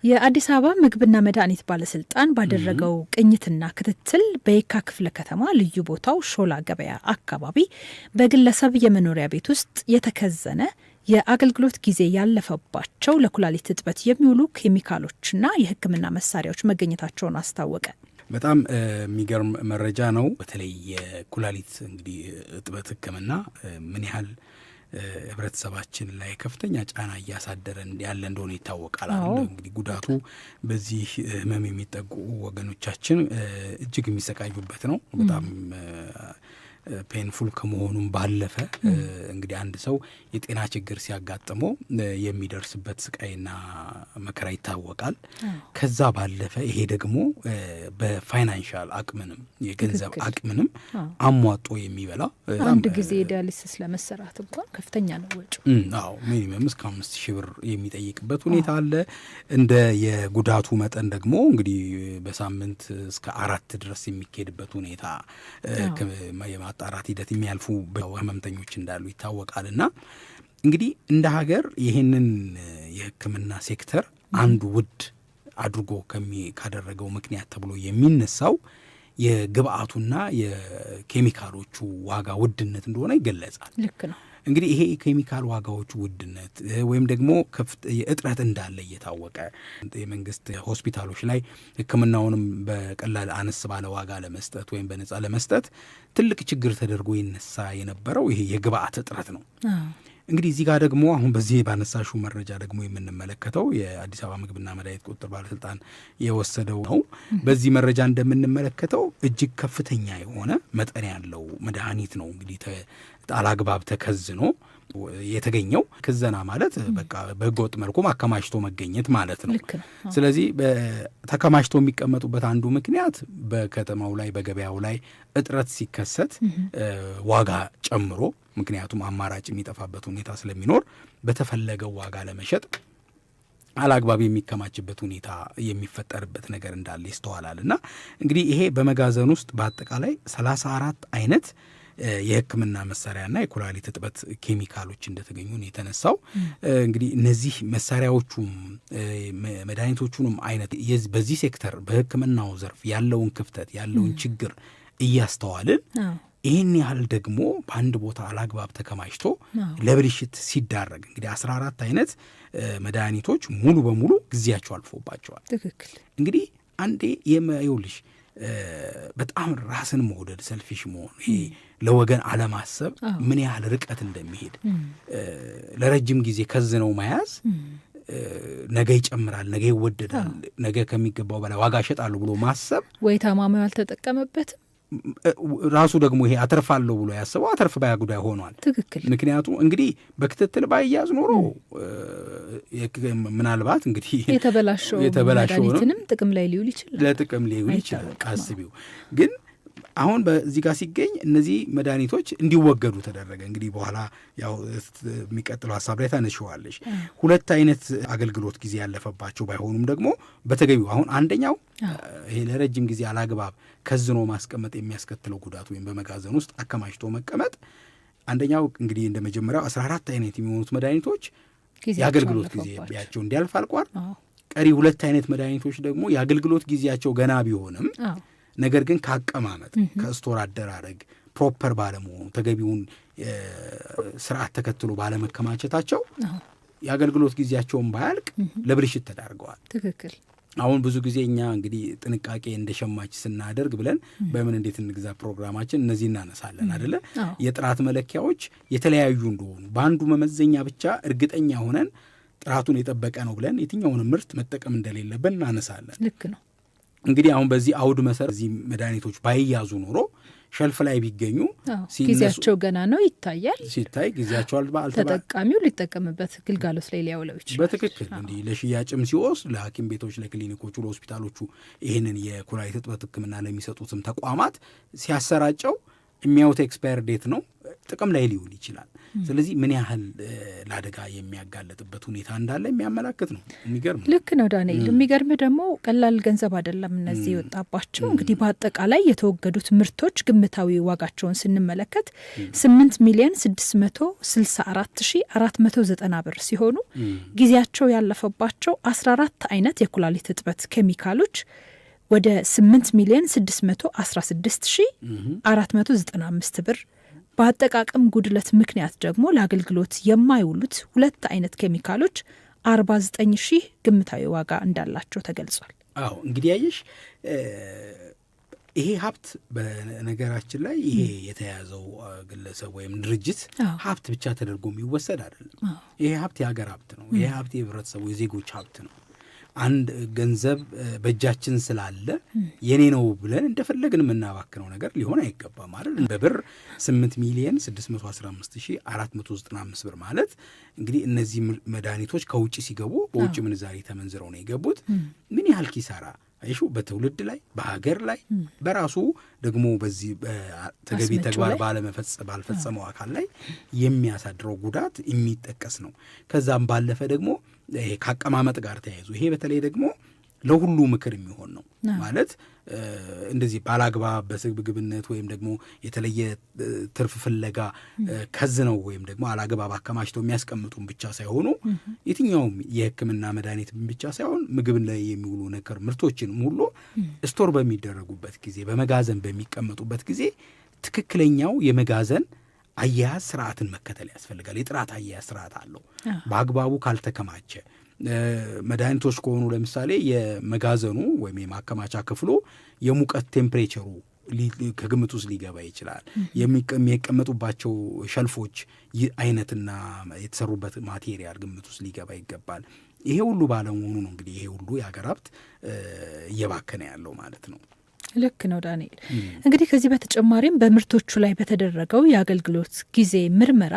የአዲስ አበባ ምግብና መድኃኒት ባለስልጣን ባደረገው ቅኝትና ክትትል በየካ ክፍለ ከተማ ልዩ ቦታው ሾላ ገበያ አካባቢ በግለሰብ የመኖሪያ ቤት ውስጥ የተከዘነ የአገልግሎት ጊዜ ያለፈባቸው ለኩላሊት እጥበት የሚውሉ ኬሚካሎችና የሕክምና መሳሪያዎች መገኘታቸውን አስታወቀ። በጣም የሚገርም መረጃ ነው። በተለይ የኩላሊት እንግዲህ እጥበት ሕክምና ምን ያህል ህብረተሰባችን ላይ ከፍተኛ ጫና እያሳደረ ያለ እንደሆነ ይታወቃል። እንግዲህ ጉዳቱ በዚህ ህመም የሚጠቁ ወገኖቻችን እጅግ የሚሰቃዩበት ነው። በጣም ፔንፉል ከመሆኑም ባለፈ እንግዲህ አንድ ሰው የጤና ችግር ሲያጋጥመው የሚደርስበት ስቃይና መከራ ይታወቃል። ከዛ ባለፈ ይሄ ደግሞ በፋይናንሻል አቅምንም የገንዘብ አቅምንም አሟጦ የሚበላ አንድ ጊዜ ዲያሊሲስ ለመሰራት እንኳን ከፍተኛ ነው ወጪ። ሚኒመም እስከ 5,000 ብር የሚጠይቅበት ሁኔታ አለ። እንደ የጉዳቱ መጠን ደግሞ እንግዲህ በሳምንት እስከ 4 ድረስ የሚካሄድበት ሁኔታ ማጣራት ሂደት የሚያልፉ ህመምተኞች እንዳሉ ይታወቃልና እንግዲህ እንደ ሀገር ይህንን የሕክምና ሴክተር አንዱ ውድ አድርጎ ካደረገው ምክንያት ተብሎ የሚነሳው የግብአቱና የኬሚካሎቹ ዋጋ ውድነት እንደሆነ ይገለጻል። ልክ ነው። እንግዲህ ይሄ የኬሚካል ዋጋዎቹ ውድነት ወይም ደግሞ እጥረት እንዳለ እየታወቀ የመንግስት ሆስፒታሎች ላይ ሕክምናውንም በቀላል አነስ ባለ ዋጋ ለመስጠት ወይም በነጻ ለመስጠት ትልቅ ችግር ተደርጎ ይነሳ የነበረው ይሄ የግብአት እጥረት ነው። እንግዲህ እዚህ ጋር ደግሞ አሁን በዚህ ባነሳሹ መረጃ ደግሞ የምንመለከተው የአዲስ አበባ ምግብና መድኃኒት ቁጥጥር ባለስልጣን የወሰደው ነው። በዚህ መረጃ እንደምንመለከተው እጅግ ከፍተኛ የሆነ መጠን ያለው መድኃኒት ነው እንግዲህ አላግባብ ተከዝኖ የተገኘው። ክዘና ማለት በቃ በህገወጥ መልኩ ማከማችቶ መገኘት ማለት ነው። ስለዚህ ተከማችቶ የሚቀመጡበት አንዱ ምክንያት በከተማው ላይ በገበያው ላይ እጥረት ሲከሰት ዋጋ ጨምሮ፣ ምክንያቱም አማራጭ የሚጠፋበት ሁኔታ ስለሚኖር በተፈለገው ዋጋ ለመሸጥ አላግባብ የሚከማችበት ሁኔታ የሚፈጠርበት ነገር እንዳለ ይስተዋላል። እና እንግዲህ ይሄ በመጋዘን ውስጥ በአጠቃላይ 34 አይነት የሕክምና መሳሪያና የኩላሊት እጥበት ኬሚካሎች እንደተገኙ ነው የተነሳው። እንግዲህ እነዚህ መሳሪያዎቹም መድኃኒቶቹንም አይነት በዚህ ሴክተር በሕክምናው ዘርፍ ያለውን ክፍተት ያለውን ችግር እያስተዋልን ይህን ያህል ደግሞ በአንድ ቦታ አላግባብ ተከማችቶ ለብልሽት ሲዳረግ እንግዲህ 14 አይነት መድኃኒቶች ሙሉ በሙሉ ጊዜያቸው አልፎባቸዋል። ትክክል። እንግዲህ አንዴ ይኸውልሽ በጣም ራስን መውደድ ሰልፊሽ መሆን ይሄ ለወገን አለማሰብ ምን ያህል ርቀት እንደሚሄድ ለረጅም ጊዜ ከዝነው መያዝ ነገ ይጨምራል፣ ነገ ይወደዳል፣ ነገ ከሚገባው በላይ ዋጋ እሸጣለሁ ብሎ ማሰብ ወይ ታማሚው አልተጠቀመበትም ራሱ ደግሞ ይሄ አተርፋለሁ ብሎ ያሰበው አተርፍ ባያ ጉዳይ ሆኗል። ትክክል። ምክንያቱም እንግዲህ በክትትል ባይያዝ ኖሮ ምናልባት እንግዲህ የተበላሸው መድኃኒትንም ጥቅም ላይ ሊውል ይችላል፣ ለጥቅም ሊውል ይችላል። አስቢው ግን አሁን በዚህ ጋር ሲገኝ እነዚህ መድኃኒቶች እንዲወገዱ ተደረገ። እንግዲህ በኋላ ያው የሚቀጥለው ሀሳብ ላይ ታነሽዋለሽ። 2 አይነት አገልግሎት ጊዜ ያለፈባቸው ባይሆኑም ደግሞ በተገቢው አሁን አንደኛው ይሄ ለረጅም ጊዜ አላግባብ ከዝኖ ማስቀመጥ የሚያስከትለው ጉዳት ወይም በመጋዘን ውስጥ አከማችቶ መቀመጥ አንደኛው እንግዲህ እንደ መጀመሪያው 14 አይነት የሚሆኑት መድኃኒቶች የአገልግሎት ጊዜያቸው እንዲያልፍ አልቋል። ቀሪ 2 አይነት መድኃኒቶች ደግሞ የአገልግሎት ጊዜያቸው ገና ቢሆንም ነገር ግን ከአቀማመጥ ከስቶር አደራረግ ፕሮፐር ባለመሆኑ ተገቢውን ስርዓት ተከትሎ ባለመከማቸታቸው የአገልግሎት ጊዜያቸውን ባያልቅ ለብልሽት ተዳርገዋል። ትክክል። አሁን ብዙ ጊዜ እኛ እንግዲህ ጥንቃቄ እንደ ሸማች ስናደርግ ብለን በምን እንዴት እንግዛ ፕሮግራማችን እነዚህ እናነሳለን አይደለ? የጥራት መለኪያዎች የተለያዩ እንደሆኑ በአንዱ መመዘኛ ብቻ እርግጠኛ ሆነን ጥራቱን የጠበቀ ነው ብለን የትኛውንም ምርት መጠቀም እንደሌለብን እናነሳለን። ልክ ነው። እንግዲህ አሁን በዚህ አውድ መሰረት እዚህ መድኃኒቶች ባይያዙ ኖሮ ሸልፍ ላይ ቢገኙ ጊዜያቸው ገና ነው ይታያል። ሲታይ ጊዜያቸው ተጠቃሚው ሊጠቀምበት ግልጋሎት ላይ ሊያውለው ይችላል። በትክክል እንዲህ ለሽያጭም ሲወስድ ለሐኪም ቤቶች፣ ለክሊኒኮቹ፣ ለሆስፒታሎቹ ይህንን የኩላሊት እጥበት ሕክምና ለሚሰጡትም ተቋማት ሲያሰራጨው የሚያዩት ኤክስፓየር ዴት ነው፣ ጥቅም ላይ ሊውል ይችላል። ስለዚህ ምን ያህል ለአደጋ የሚያጋለጥበት ሁኔታ እንዳለ የሚያመላክት ነው። የሚገርም ልክ ነው ዳንኤል። የሚገርም ደግሞ ቀላል ገንዘብ አይደለም እነዚህ የወጣባቸው። እንግዲህ በአጠቃላይ የተወገዱት ምርቶች ግምታዊ ዋጋቸውን ስንመለከት 8,664,490 ብር ሲሆኑ ጊዜያቸው ያለፈባቸው 14 አይነት የኩላሊት እጥበት ኬሚካሎች ወደ 8,616,495 ብር፣ በአጠቃቀም ጉድለት ምክንያት ደግሞ ለአገልግሎት የማይውሉት 2 አይነት ኬሚካሎች 49,000 ግምታዊ ዋጋ እንዳላቸው ተገልጿል። አዎ እንግዲህ ያየሽ ይሄ ሀብት በነገራችን ላይ ይሄ የተያዘው ግለሰብ ወይም ድርጅት ሀብት ብቻ ተደርጎ የሚወሰድ አይደለም። ይሄ ሀብት የሀገር ሀብት ነው። ይሄ ሀብት የህብረተሰቡ የዜጎች ሀብት ነው። አንድ ገንዘብ በእጃችን ስላለ የኔ ነው ብለን እንደፈለግን የምናባክነው ነገር ሊሆን አይገባም አይደል? በብር 8,615,495 ብር ማለት እንግዲህ እነዚህ መድኃኒቶች ከውጭ ሲገቡ በውጭ ምንዛሪ ተመንዝረው ነው የገቡት። ምን ያህል ኪሳራ አይሹ በትውልድ ላይ በሀገር ላይ በራሱ ደግሞ በዚህ ተገቢ ተግባር ባልፈጸመው አካል ላይ የሚያሳድረው ጉዳት የሚጠቀስ ነው። ከዛም ባለፈ ደግሞ ይሄ ከአቀማመጥ ጋር ተያይዞ ይሄ በተለይ ደግሞ ለሁሉ ምክር የሚሆን ነው ማለት እንደዚህ ባላግባብ በስግብግብነት ወይም ደግሞ የተለየ ትርፍ ፍለጋ ከዝነው ወይም ደግሞ አላግባብ አከማችተው የሚያስቀምጡን ብቻ ሳይሆኑ የትኛውም የሕክምና መድኃኒት ብቻ ሳይሆን ምግብ ላይ የሚውሉ ነገር ምርቶችን ሁሉ ስቶር በሚደረጉበት ጊዜ በመጋዘን በሚቀመጡበት ጊዜ ትክክለኛው የመጋዘን አያያዝ ስርዓትን መከተል ያስፈልጋል። የጥራት አያያዝ ስርዓት አለው። በአግባቡ ካልተከማቸ መድኃኒቶች ከሆኑ ለምሳሌ የመጋዘኑ ወይም የማከማቻ ክፍሉ የሙቀት ቴምፕሬቸሩ ከግምት ውስጥ ሊገባ ይችላል። የሚቀመጡባቸው ሸልፎች አይነትና የተሰሩበት ማቴሪያል ግምት ውስጥ ሊገባ ይገባል። ይሄ ሁሉ ባለመሆኑ ነው እንግዲህ ይሄ ሁሉ የሀገር ሀብት እየባከነ ያለው ማለት ነው። ልክ ነው ዳንኤል። እንግዲህ ከዚህ በተጨማሪም በምርቶቹ ላይ በተደረገው የአገልግሎት ጊዜ ምርመራ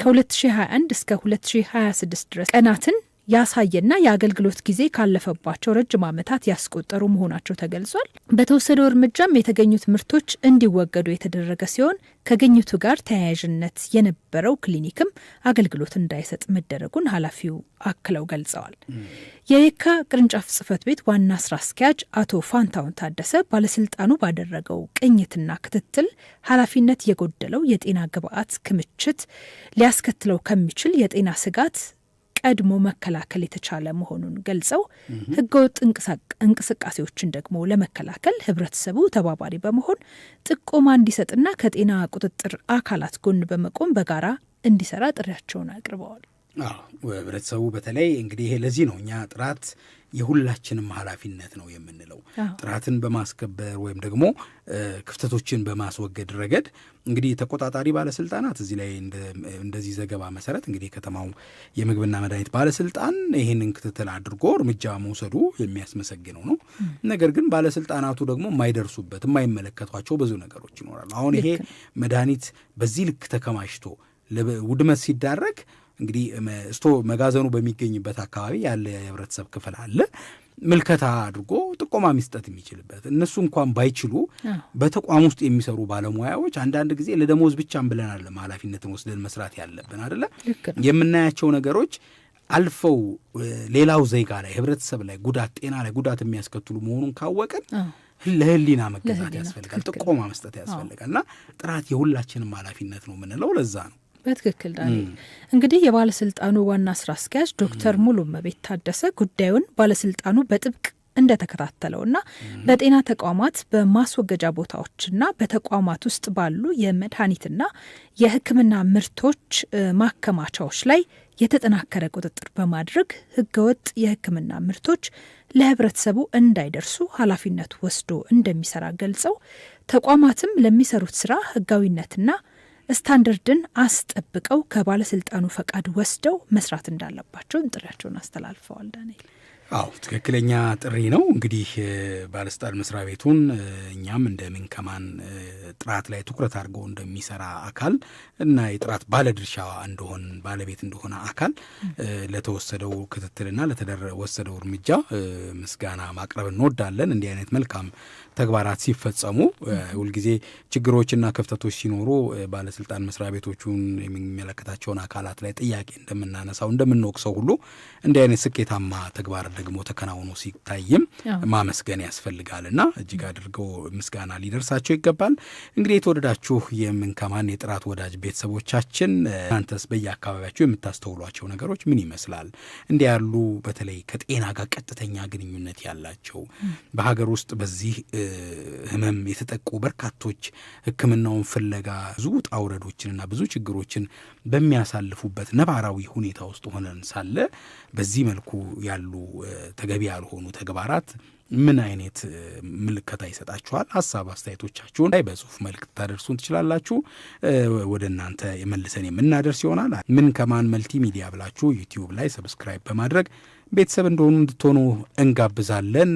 ከ2021 እስከ 2026 ድረስ ቀናትን ያሳየና የአገልግሎት ጊዜ ካለፈባቸው ረጅም ዓመታት ያስቆጠሩ መሆናቸው ተገልጿል። በተወሰደው እርምጃም የተገኙት ምርቶች እንዲወገዱ የተደረገ ሲሆን ከግኝቱ ጋር ተያያዥነት የነበረው ክሊኒክም አገልግሎት እንዳይሰጥ መደረጉን ኃላፊው አክለው ገልጸዋል። የየካ ቅርንጫፍ ጽሕፈት ቤት ዋና ስራ አስኪያጅ አቶ ፋንታውን ታደሰ ባለስልጣኑ ባደረገው ቅኝትና ክትትል ኃላፊነት የጎደለው የጤና ግብዓት ክምችት ሊያስከትለው ከሚችል የጤና ስጋት ቀድሞ መከላከል የተቻለ መሆኑን ገልጸው ህገወጥ እንቅስቃሴዎችን ደግሞ ለመከላከል ህብረተሰቡ ተባባሪ በመሆን ጥቆማ እንዲሰጥና ከጤና ቁጥጥር አካላት ጎን በመቆም በጋራ እንዲሰራ ጥሪያቸውን አቅርበዋል። ህብረተሰቡ በተለይ እንግዲህ ይሄ ለዚህ ነው እኛ ጥራት የሁላችንም ኃላፊነት ነው የምንለው። ጥራትን በማስከበር ወይም ደግሞ ክፍተቶችን በማስወገድ ረገድ እንግዲህ ተቆጣጣሪ ባለስልጣናት እዚህ ላይ እንደዚህ ዘገባ መሰረት እንግዲህ ከተማው የምግብና መድኃኒት ባለስልጣን ይህንን ክትትል አድርጎ እርምጃ መውሰዱ የሚያስመሰግነው ነው። ነገር ግን ባለስልጣናቱ ደግሞ የማይደርሱበት የማይመለከቷቸው ብዙ ነገሮች ይኖራሉ። አሁን ይሄ መድኃኒት በዚህ ልክ ተከማችቶ ውድመት ሲዳረግ እንግዲህ መጋዘኑ በሚገኝበት አካባቢ ያለ የህብረተሰብ ክፍል አለ ምልከታ አድርጎ ጥቆማ መስጠት የሚችልበት። እነሱ እንኳን ባይችሉ በተቋም ውስጥ የሚሰሩ ባለሙያዎች አንዳንድ ጊዜ ለደሞዝ ብቻም ብለን አይደለም ኃላፊነትን ወስደን መስራት ያለብን አይደለ? የምናያቸው ነገሮች አልፈው ሌላው ዜጋ ላይ ህብረተሰብ ላይ ጉዳት ጤና ላይ ጉዳት የሚያስከትሉ መሆኑን ካወቅን ለህሊና መገዛት ያስፈልጋል፣ ጥቆማ መስጠት ያስፈልጋል። እና ጥራት የሁላችንም ኃላፊነት ነው የምንለው ለዛ ነው። በትክክል ዳንኤል። እንግዲህ የባለስልጣኑ ዋና ስራ አስኪያጅ ዶክተር ሙሉመቤት ታደሰ ጉዳዩን ባለስልጣኑ በጥብቅ እንደተከታተለውና በጤና ተቋማት በማስወገጃ ቦታዎችና በተቋማት ውስጥ ባሉ የመድኃኒትና የሕክምና ምርቶች ማከማቻዎች ላይ የተጠናከረ ቁጥጥር በማድረግ ህገወጥ የሕክምና ምርቶች ለህብረተሰቡ እንዳይደርሱ ኃላፊነት ወስዶ እንደሚሰራ ገልጸው ተቋማትም ለሚሰሩት ስራ ህጋዊነትና ስታንዳርድን አስጠብቀው ከባለስልጣኑ ፈቃድ ወስደው መስራት እንዳለባቸው ጥሪያቸውን አስተላልፈዋል። ዳንኤል አዎ ትክክለኛ ጥሪ ነው። እንግዲህ ባለስልጣን መስሪያ ቤቱን እኛም እንደ ምንከማን ጥራት ላይ ትኩረት አድርጎ እንደሚሰራ አካል እና የጥራት ባለድርሻ እንደሆን ባለቤት እንደሆነ አካል ለተወሰደው ክትትልና ለተወሰደው እርምጃ ምስጋና ማቅረብ እንወዳለን። እንዲህ አይነት መልካም ተግባራት ሲፈጸሙ ሁልጊዜ ችግሮችና ክፍተቶች ሲኖሩ ባለስልጣን መስሪያ ቤቶቹን የሚመለከታቸውን አካላት ላይ ጥያቄ እንደምናነሳው እንደምንወቅሰው ሁሉ እንዲህ አይነት ስኬታማ ተግባር ደግሞ ተከናውኖ ሲታይም ማመስገን ያስፈልጋልና እጅግ አድርገው ምስጋና ሊደርሳቸው ይገባል። እንግዲህ የተወደዳችሁ የምንከማን የጥራት ወዳጅ ቤተሰቦቻችን እናንተስ በየአካባቢያችሁ የምታስተውሏቸው ነገሮች ምን ይመስላል? እንዲህ ያሉ በተለይ ከጤና ጋር ቀጥተኛ ግንኙነት ያላቸው በሀገር ውስጥ በዚህ ህመም የተጠቁ በርካቶች ሕክምናውን ፍለጋ ብዙ ውጣ ውረዶችንና ብዙ ችግሮችን በሚያሳልፉበት ነባራዊ ሁኔታ ውስጥ ሆነን ሳለ በዚህ መልኩ ያሉ ተገቢ ያልሆኑ ተግባራት ምን አይነት ምልከታ ይሰጣችኋል? ሀሳብ አስተያየቶቻችሁን ላይ በጽሁፍ መልእክት ታደርሱን ትችላላችሁ። ወደ እናንተ የመልሰን የምናደርስ ይሆናል። ምንከማን መልቲ ሚዲያ ብላችሁ ዩቲዩብ ላይ ሰብስክራይብ በማድረግ ቤተሰብ እንደሆኑ እንድትሆኑ እንጋብዛለን።